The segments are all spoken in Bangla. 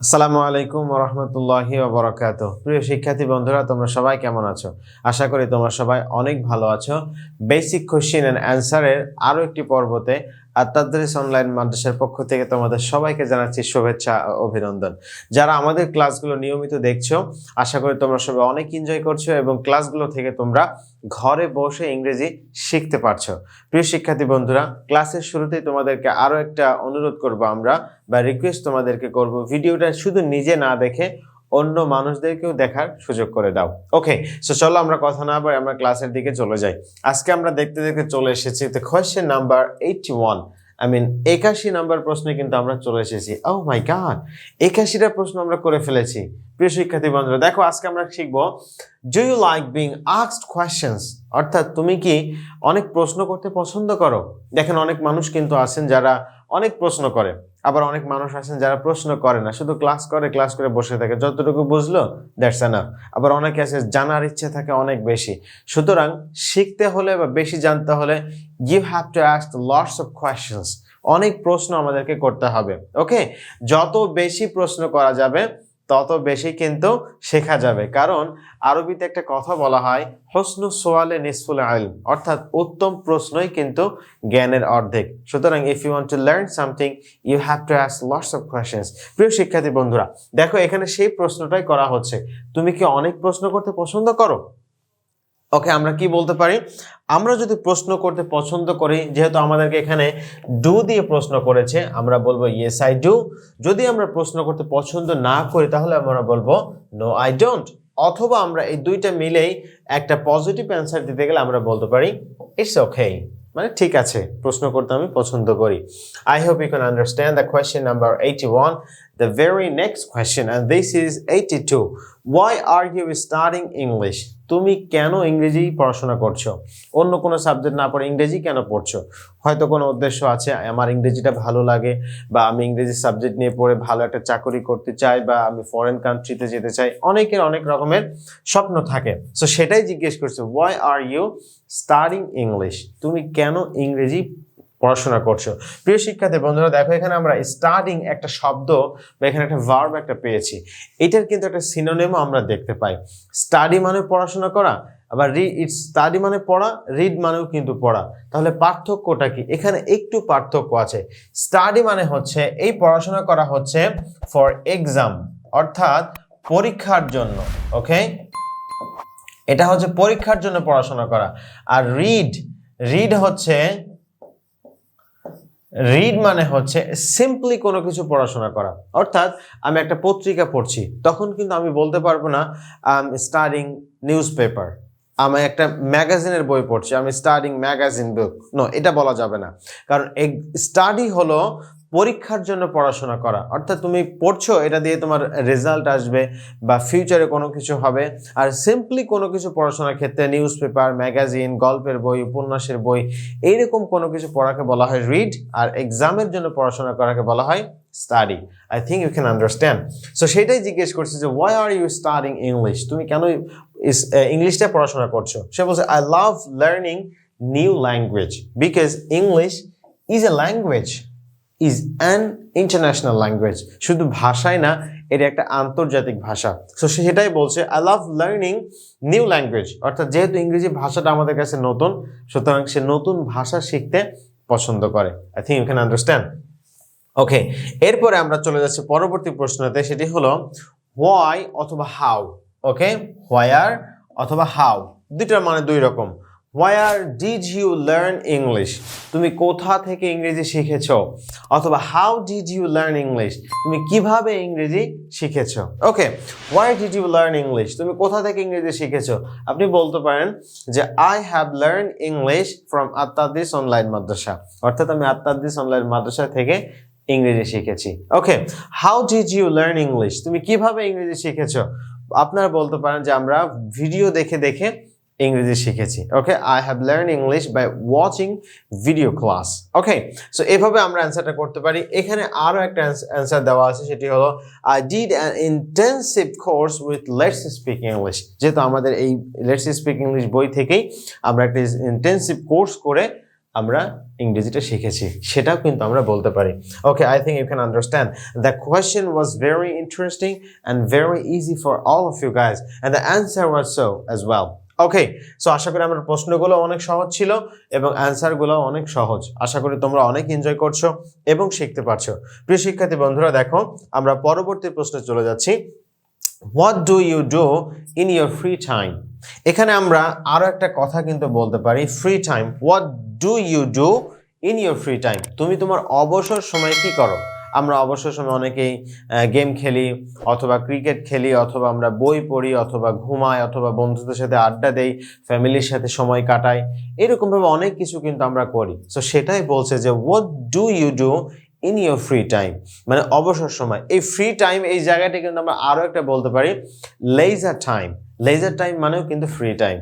আসসালামু আলাইকুম ওয়া রাহমাতুল্লাহি ওয়া বারাকাতুহু। প্রিয় শিক্ষার্থী বন্ধুরা, তোমরা সবাই কেমন আছো? আশা করি তোমরা সবাই অনেক ভালো আছো। বেসিক কোশ্চেন এন্ড অ্যানসারের আরো একটি পর্বতে আত-তাদরিস অনলাইন মাদ্রাসার পক্ষ থেকে তোমাদের সবাইকে জানাচ্ছি শুভেচ্ছা ও অভিনন্দন। যারা আমাদের ক্লাসগুলো নিয়মিত দেখছো, আশা করি তোমরা সবাই অনেক এনজয় করছো এবং ক্লাসগুলো থেকে তোমরা ঘরে বসে ইংরেজি শিখতে পারছো। প্রিয় শিক্ষার্থী বন্ধুরা, ক্লাসের শুরুতেই তোমাদেরকে আরো একটা অনুরোধ করব আমরা বা রিকোয়েস্ট তোমাদেরকে করব, ভিডিওটা শুধু নিজে না দেখে অন্য মানুষদেরকেও দেখার সুযোগ করে দাও। ওকে, সো চলো আমরা কথা না বলে আমরা ক্লাসের দিকে চলে যাই। আজকে আমরা দেখতে দেখতে চলে এসেছি তো question number 81, I mean 81 number প্রশ্নে কিন্তু আমরা চলে এসেছি। ও মাই গড, 81টা প্রশ্ন আমরা করে ফেলেছি। প্রিয় শিক্ষার্থী বন্ধুরা, দেখো আজকে আমরা শিখবো do you like being asked questions, অর্থাৎ তুমি কি অনেক প্রশ্ন করতে পছন্দ করো? দেখেন, অনেক মানুষ কিন্তু আছেন যারা অনেক প্রশ্ন করে, আবার অনেক মানুষ আছেন যারা প্রশ্ন করে না, শুধু ক্লাস করে বসে থাকে, যতটুকু বুঝলো দ্যাটস এনাফ। আবার অনেকে আছে জানার ইচ্ছে থাকে অনেক বেশি। সুতরাং শিখতে হলে বা বেশি জানতে হলে you have to ask lots of questions, অনেক প্রশ্ন আমাদেরকে করতে হবে। ওকে, যত বেশি প্রশ্ন করা যাবে তত বেশি কিন্তু শেখা যাবে, কারণ আরবিতে একটা কথা বলা হয় হুসনু সুআলে নিসফুল ইলম, অর্থাৎ উত্তম প্রশ্নই কিন্তু জ্ঞানের অর্ধেক। সুতরাং if you want to learn something you have to ask lots of questions. প্রিয় শিক্ষার্থী বন্ধুরা, দেখো এখানে সেই প্রশ্নটাই করা হচ্ছে, তুমি কি অনেক প্রশ্ন করতে পছন্দ করো? ওকে, আমরা কি বলতে পারি? আমরা যদি প্রশ্ন করতে পছন্দ করি, যেহেতু আমাদেরকে এখানে ডু দিয়ে প্রশ্ন করেছে, আমরা বলবো ইয়েস আই ডু। যদি আমরা প্রশ্ন করতে পছন্দ না করি তাহলে আমরা বলবো নো আই ডোন্ট। অথবা আমরা এই দুইটা মিলেই একটা পজিটিভ অ্যান্সার দিতে গেলে আমরা বলতে পারি ইটস ওকে, মানে ঠিক আছে, প্রশ্ন করতে আমি পছন্দ করি। I hope you can understand the question number 81. The very next question, and this is 82. Why are you studying English? তুমি কেন ইংরেজি পড়াশোনা করছো? অন্য কোনো সাবজেক্ট না পড়ে ইংরেজি কেন পড়ছো? হয়তো কোনো উদ্দেশ্য আছে, আমার ইংরেজিটা ভালো লাগে, বা আমি ইংরেজি সাবজেক্ট নিয়ে পড়ে ভালো একটা চাকরি করতে চাই, বা আমি ফরেন কান্ট্রিতে যেতে চাই। অনেকের অনেক রকমের স্বপ্ন থাকে, সো সেটাই জিজ্ঞেস করছে, why are you studying English? তুমি কেন ইংরেজি পড়াশোনা করছো? প্রিয় শিক্ষার্থী বন্ধুরা, দেখো এখানে আমরা স্টাডিং একটা শব্দ বা এখানে একটা ভার্ব একটা পেয়েছি, এটার কিন্তু একটা সিনোনিমও আমরা দেখতে পাই। স্টাডি মানে পড়াশোনা করা, আবার স্টাডি মানে পড়া, রিড মানেও কিন্তু পড়া। তাহলে পার্থক্যটা কি? এখানে একটু পার্থক্য আছে। স্টাডি মানে হচ্ছে এই পড়াশোনা করা হচ্ছে ফর এক্সাম, অর্থাৎ পরীক্ষার জন্য। ওকে, এটা হচ্ছে পরীক্ষার জন্য পড়াশোনা করা। আর রিড মানে হচ্ছে সিম্পলি কোনো কিছু পড়াশোনা করা, অর্থাৎ আমি একটা পত্রিকা পড়ছি, তখন কিন্তু আমি বলতে পারবো না স্টাডিং নিউজ পেপার। আমি একটা ম্যাগাজিনের বই পড়ছি, আমি স্টাডিং ম্যাগাজিন বুক, নো, এটা বলা যাবে না। কারণ স্টাডি হলো পরীক্ষার জন্য পড়াশোনা করা, অর্থাৎ তুমি পড়ছো, এটা দিয়ে তোমার রেজাল্ট আসবে বা ফিউচারে কোনো কিছু হবে। আর সিম্পলি কোনো কিছু পড়াশোনার ক্ষেত্রে নিউজ পেপার, ম্যাগাজিন, গল্পের বই, উপন্যাসের বই, এইরকম কোনো কিছু পড়াকে বলা হয় রিড, আর এক্সামের জন্য পড়াশোনা করাকে বলা হয় study. I think you can understand. So সেটাই জিজ্ঞেস করছে যে why are you studying English, তুমি কেন ইংলিশটা পড়াশোনা করছো? সে বলছে I love learning new language because English is a language, is an international language. শুধু ভাষাই না, এটা একটা আন্তর্জাতিক ভাষা। সো সেটাই বলছে I love learning new language, অর্থাৎ যেহেতু ইংরেজি ভাষাটা আমাদের কাছে নতুন, সুতরাং সে নতুন ভাষা শিখতে পছন্দ করে। I think you can understand. Okay, এরপরে আমরা চলে যাচ্ছি পরবর্তী প্রশ্নতে, সেটি হলো হোয়াই অথবা হাউ। ওকে, হোয়ার অথবা হাউ, দুইটার মানে দুই রকম। Where did you learn English, তুমি কোথা থেকে ইংরেজি শিখেছো, অথবা how did you learn English, তুমি কিভাবে ইংরেজি শিখেছো। Okay, why did you learn English, তুমি কোথা থেকে ইংরেজি শিখেছো? আপনি বলতে পারেন যে I have learn English from At Tadris online madrasa, অর্থাৎ আমি আত-তাদরিস অনলাইন মাদ্রাসা থেকে ইংরেজি শিখেছি। Okay, how did you learn English, তুমি কিভাবে ইংরেজি শিখেছো? আপনারা বলতে পারেন যে আমরা ভিডিও দেখে দেখে ইংরেজি শিখেছি। Okay, I have learn English by watching video class. Okay, so এভাবে আমরা অ্যান্সারটা করতে পারি। এখানে আরো একটা অ্যান্সার দেওয়া আছে, সেটি হলো I did an intensive course with let's speak English. যেহেতু আমাদের এই লেটস স্পিক ইংলিশ বই থেকেই আমরা একটা ইন্টেন্সিভ কোর্স করে আমরা ইংরেজিটা শিখেছি সেটাও কিন্তু আমরা বলতে পারি okay I think you can understand the question was very interesting and very easy for all of you guys and the answer was so as well okay so আশা করি আমার প্রশ্নগুলো অনেক সহজ ছিল এবং অ্যান্সারগুলো অনেক সহজ আশা করি তোমরা অনেক এনজয় করছো এবং শিখতে পারছো প্রিয় শিক্ষার্থী বন্ধুরা দেখো আমরা পরবর্তী প্রশ্নে চলে যাচ্ছি What do you do in your free time? এখানে আমরা আরো একটা কথা কিন্তু বলতে পারি free time What do you do in your free time? তুমি তোমার অবসর সময় কি করো আমরা অবসর সময় অনেকেই গেম খেলি অথবা ক্রিকেট খেলি অথবা আমরা বই পড়ি অথবা ঘুমাই অথবা বন্ধুদের সাথে আড্ডা দেই ফ্যামিলির সাথে সময় কাটাই এরকমভাবে অনেক কিছু কিন্তু আমরা করি সো সেটাই বলছে যে What do you do in your free time মানে অবসর সময় এই ফ্রি টাইম এই জায়গাটা কিন্তু আমরা আরো একটা বলতে পারি leisure time leisure time মানেও কিন্তু ফ্রি টাইম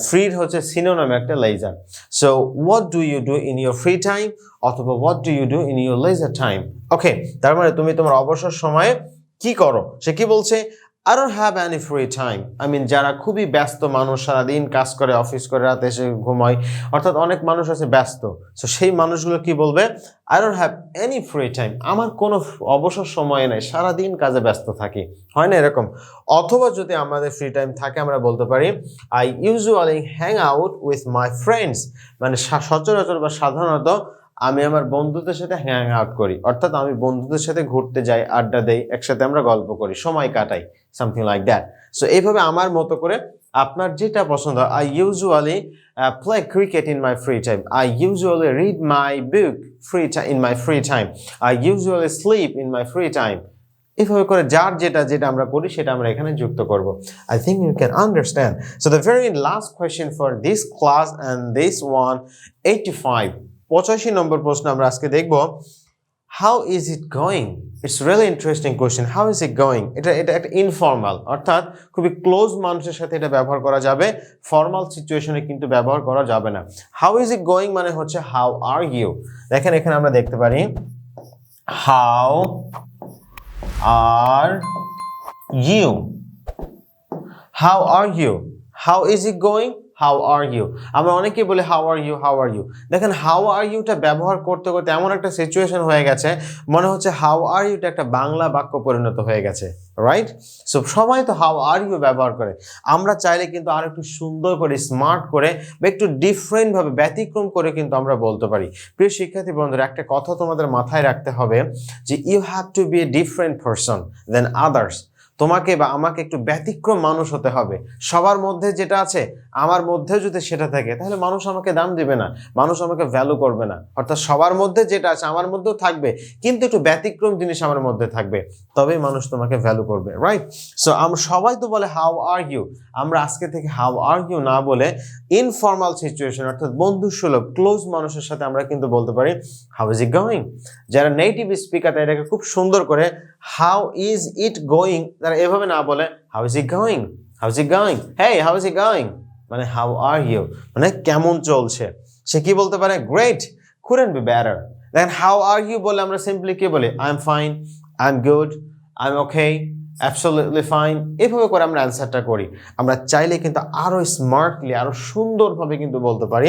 ফ্রি হচ্ছে সিনোনিম একটা leisure so what do you do in your free time অথবা what do you do in your leisure time ওকে তার মানে তুমি তোমার অবসর সময়ে কি করো সে কি বলছে I don't have any free time. I mean, যারা খুবই ব্যস্ত মানুষ সারাদিন কাজ করে অফিস করে রাতে এসে ঘুমায় অর্থাৎ অনেক মানুষ আছে ব্যস্ত সো সেই মানুষগুলো কি বলবে I don't have any free time. আমার কোনো অবসর সময় নাই সারাদিন কাজে ব্যস্ত থাকি হয় না এরকম অথবা যদি আমাদের ফ্রি টাইম থাকে আমরা বলতে পারি I usually hang out with my friends মানে সচরাচর বা সাধারণত আমি আমার বন্ধুদের সাথে হ্যাং আউট করি অর্থাৎ আমি বন্ধুদের সাথে ঘুরতে যাই আড্ডা দেই একসাথে আমরা গল্প করি সময় কাটাই something like that so এইভাবে আমার মতো করে আপনার যেটা পছন্দ I usually play cricket in my free time I usually read my book in my free time I usually sleep in my free time এইভাবে করে যার যেটা আমরা করি সেটা আমরা এখানে যুক্ত করব I think you can understand so the very last question for this class and this one 85 নম্বর প্রশ্ন আমরা আজকে দেখব how is it going it's really interesting question how is it going এটা একটা ইনফর্মাল অর্থাৎ খুবই ক্লোজ মানুষের সাথে এটা ব্যবহার করা যাবে ফর্মাল সিচুয়েশনে কিন্তু ব্যবহার করা যাবে না how is it going মানে হচ্ছে how are you দেখেন এখানে আমরা দেখতে পারি how are you how are you how is it going how are you আমরা অনেকেই বলি how are you দেখেন how are you টা ব্যবহার করতে করতে এমন একটা সিচুয়েশন হয়ে গেছে মনে হচ্ছে how are you টা একটা বাংলা বাক্য পরিণত হয়ে গেছে রাইট সো সবাই তো how are you ব্যবহার করে আমরা চাইলে কিন্তু আর একটু সুন্দর করে স্মার্ট করে বা একটু ডিফারেন্ট ভাবে ব্যতিক্রম করে কিন্তু আমরা বলতে পারি প্রিয় শিক্ষার্থী বন্ধুরা একটা কথা তোমাদের মাথায় রাখতে হবে যে you have to be a different person than others তোমাকে বা আমাকে একটু ব্যতিক্রম মানুষ হতে হবে সবার মধ্যে যেটা আছে আমার মধ্যেও যদি সেটা থাকে তাহলে মানুষ আমাকে দাম দিবে না মানুষ আমাকে ভ্যালু করবে না অর্থাৎ সবার মধ্যে যেটা আছে আমার মধ্যেও থাকবে কিন্তু একটু ব্যতিক্রম জিনিস আমার মধ্যে থাকবে তবেই মানুষ তোমাকে ভ্যালু করবে রাইট সো আমরা সবাই তো বলে হাউ আর ইউ আমরা আজকে থেকে হাউ আর ইউ না বলে ইনফর্মাল সিচুয়েশন অর্থাৎ বন্ধুসুলভ ক্লোজ মানুষের সাথে আমরা কিন্তু বলতে পারি হাউ ইজ ইট গোয়িং যারা নেটিভ স্পিকার এটাকে খুব সুন্দর করে হাউ ইজ ইট গোয়িং তারা এভাবে না বলে how is it going hey how is it going মানে হাউ আর ইউ মানে কেমন চলছে সে কি বলতে পারে গ্রেট couldn't be better দেখেন হাউ আর ইউ বলে আমরা সিম্পলি কি বলি I am fine I am good I am okay absolutely fine এভাবে করে আমরা অ্যান্সারটা করি আমরা চাইলে কিন্তু আরো স্মার্টলি আরো সুন্দরভাবে কিন্তু বলতে পারি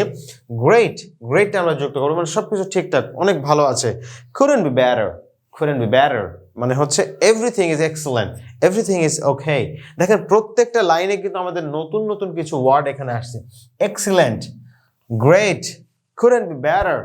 গ্রেটটা আমরা যুক্ত করবো মানে সবকিছু ঠিকঠাক অনেক ভালো আছে couldn't be better মানে হচ্ছে everything is excellent everything is okay দেখেন প্রত্যেকটা লাইনে কিন্তু আমাদের নতুন নতুন কিছু ওয়ার্ড এখানে আসছে excellent great couldn't be better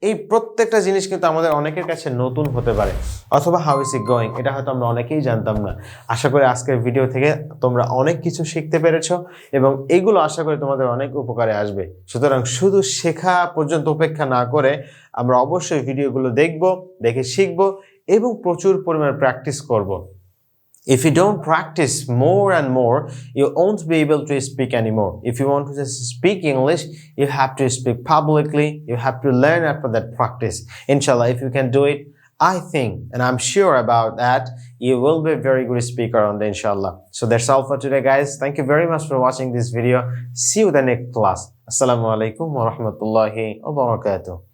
এই প্রত্যেকটা জিনিস কিন্তু আমাদের অনেকের কাছে নতুন হতে পারে অথবা হাউ ইজ ইট গোয়িং এটা হয়তো আমরা অনেকেই জানতাম না আশা করি আজকের ভিডিও থেকে তোমরা অনেক কিছু শিখতে পেরেছো এবং এগুলো আশা করি তোমাদের অনেক উপকারে আসবে সুতরাং শুধু শেখা পর্যন্ত অপেক্ষা না করে আমরা অবশ্যই ভিডিওগুলো দেখে শিখবো এবং প্রচুর পরিমাণে প্র্যাকটিস করব If you don't practice more and more, you won't be able to speak anymore. If you want to just speak English, you have to speak publicly. You have to learn after that practice. Inshallah, if you can do it, I think, and I'm sure about that, you will be a very good speaker on the inshallah. So that's all for today, guys. Thank you very much for watching this video. See you in the next class. Assalamu Alaikum wa rahmatullahi wa barakatuh.